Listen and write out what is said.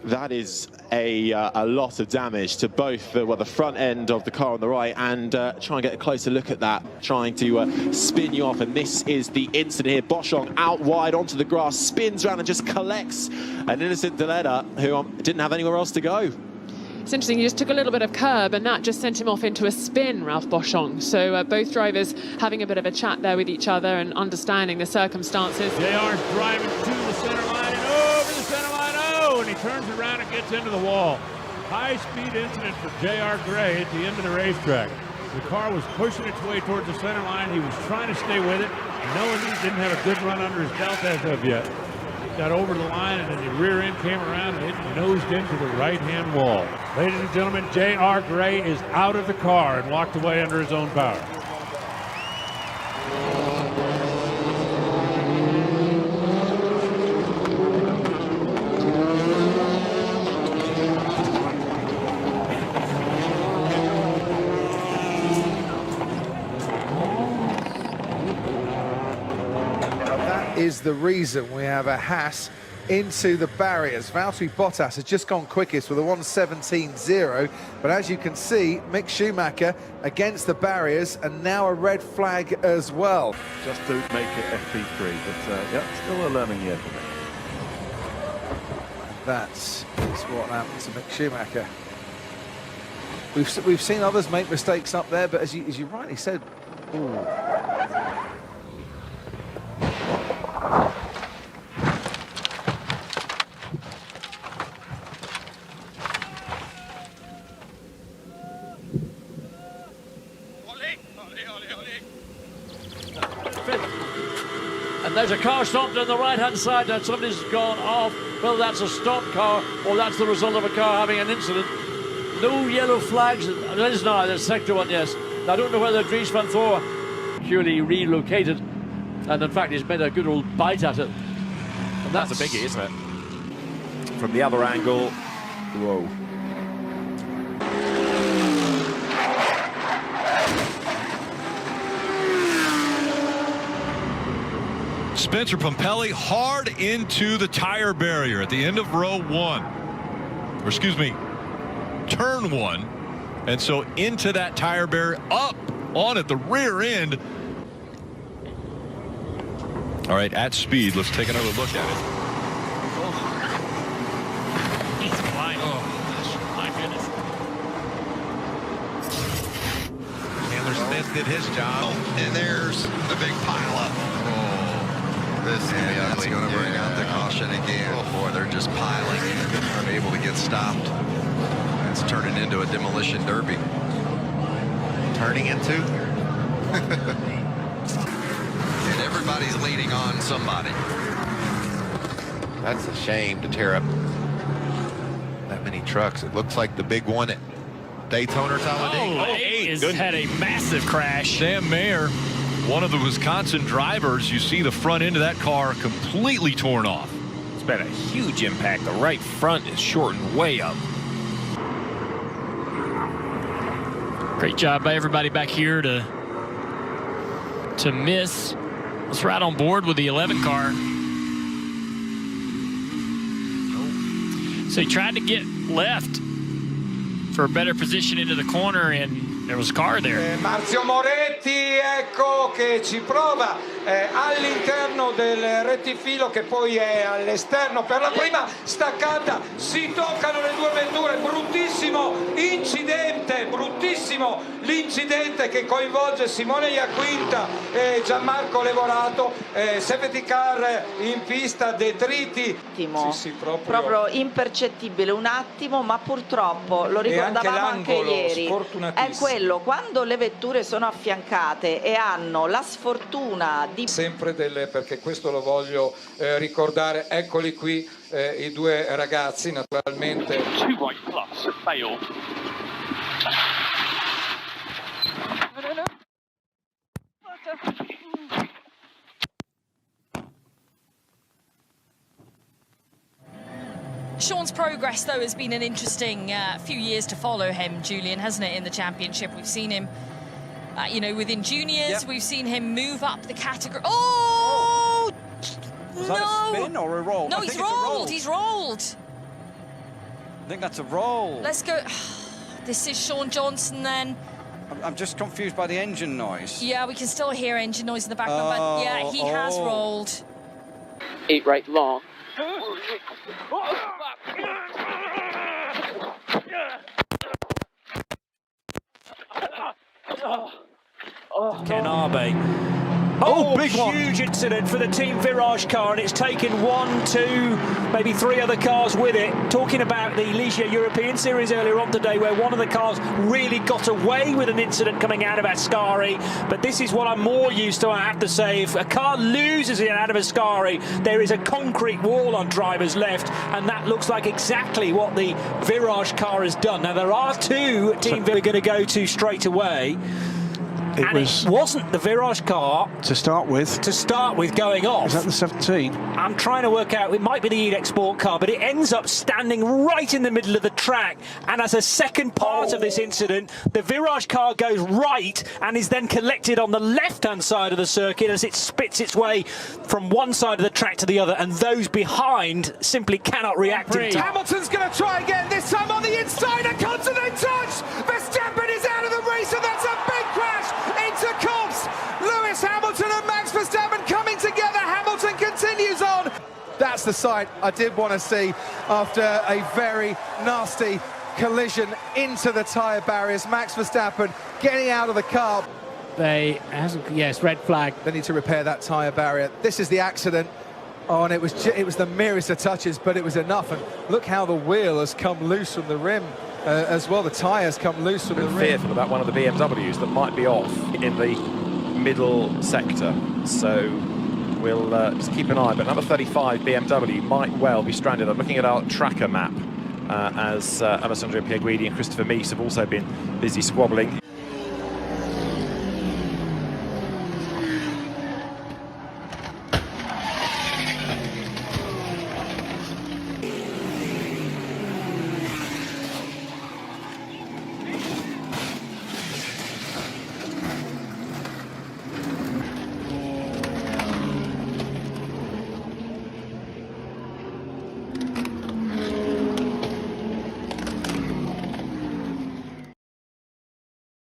that is a lot of damage to both the front end of the car on the right, and try and get a closer look at that, trying to spin you off. And this is the incident here. Boschong out wide onto the grass, spins around and just collects an innocent Deleda who didn't have anywhere else to go. It's interesting, he just took a little bit of curb and that just sent him off into a spin, Ralph Boschong. So both drivers having a bit of a chat there with each other and understanding the circumstances. JR's driving to the center line and over the center line, oh, and he turns around and gets into the wall. High-speed incident for JR Gray at the end of the racetrack. The car was pushing its way towards the center line. He was trying to stay with it, knowing he didn't have a good run under his belt as of yet. Got over the line, and then the rear end came around and it nosed into the right-hand wall. Ladies and gentlemen, JR Gray is out of the car and walked away under his own power. Is the reason we have a Haas into the barriers. Valtteri Bottas has just gone quickest with a 1:17.0, but as you can see, Mick Schumacher against the barriers, and now a red flag as well. Just to make it FP3, but yeah, still a learning year for me. That's what happened to Mick Schumacher. We've seen others make mistakes up there, but as you rightly said, ooh. And there's a car stopped on the right-hand side and somebody's gone off. Well, that's a stopped car, or that's the result of a car having an incident. No yellow flags. There is now, there's sector one, yes. I don't know whether Dries van Thor purely relocated, and in fact he's made a good old bite at it. And that's a biggie, isn't it? From the other angle, whoa. Spencer Pumpelly hard into the tire barrier at the end of row one, or excuse me, turn one, and so into that tire barrier, up on at the rear end. All right, at speed, let's take another look at it. He's flying. Oh, my goodness. Chandler Smith did his job. Oh, and there's the big pileup. This is going to bring out the caution again. Oh boy, they're just piling in, unable to get stopped. It's turning into a demolition derby. Turning into? And everybody's leaning on somebody. That's a shame to tear up that many trucks. It looks like the big one at Daytona Talladega. Oh, eight had a massive crash. Sam Mayer, one of the Wisconsin drivers, you see the front end of that car completely torn off. It's been a huge impact. The right front is shortened way up. Great job by everybody back here to miss. Let's ride on board with the 11 car. So he tried to get left for a better position into the corner, and there was a car there. Marzio Moretti, ecco che ci prova all'interno del rettifilo che poi è all'esterno per la prima staccata. Si toccano le due vetture, bruttissimo l'incidente che coinvolge Simone Iaquinta e Gianmarco Levorato. Safety car in pista, detriti. Sì, proprio impercettibile, un attimo, ma purtroppo lo ricordavamo anche ieri. È quello, quando le vetture sono affiancate e hanno la sfortuna di sempre perché questo lo voglio ricordare. Eccoli qui i due ragazzi, naturalmente. Sean's progress, though, has been an interesting few years to follow him, Julian, hasn't it, in the championship? We've seen him, you know, within juniors. Yep. We've seen him move up the category. Oh! Was that a spin or a roll? No, he's rolled. He's rolled. I think that's a roll. Let's go. This is Sean Johnson then. I'm just confused by the engine noise. Yeah, we can still hear engine noise in the background, but yeah, he has rolled. 8 right long. Ken Arbe. Big one. Huge incident for the Team Virage car, and it's taken 1, 2, maybe 3 other cars with it. Talking about the Ligier European Series earlier on today, where one of the cars really got away with an incident coming out of Ascari. But this is what I'm more used to, I have to say. If a car loses it out of Ascari, there is a concrete wall on driver's left, and that looks like exactly what the Virage car has done. Now, there are 2 Team we're going to go to straight away. It wasn't the Virage car to start with. Going off. Is that the 17? I'm trying to work out. It might be the EDEX Sport car, but it ends up standing right in the middle of the track. And as a second part of this incident, the Virage car goes right and is then collected on the left-hand side of the circuit as it spits its way from one side of the track to the other. And those behind simply cannot react in time. Hamilton's going to try again. This time on the inside. A continent touch. Verstappen is out of the race, and that's a big crash into Copse. Lewis Hamilton and Max Verstappen coming together. Hamilton continues on. That's the sight I did want to see after a very nasty collision into the tyre barriers. Max Verstappen getting out of the car. Yes, red flag. They need to repair that tyre barrier. This is the accident. Oh, and it was the merest of touches, but it was enough. And look how the wheel has come loose from the rim. As well, the tyres come loose from the rim. Fearful about one of the BMWs that might be off in the middle sector, so we'll just keep an eye. But number 35 BMW might well be stranded. I'm looking at our tracker map as Alessandro Pierguidi and Christopher Meese have also been busy squabbling.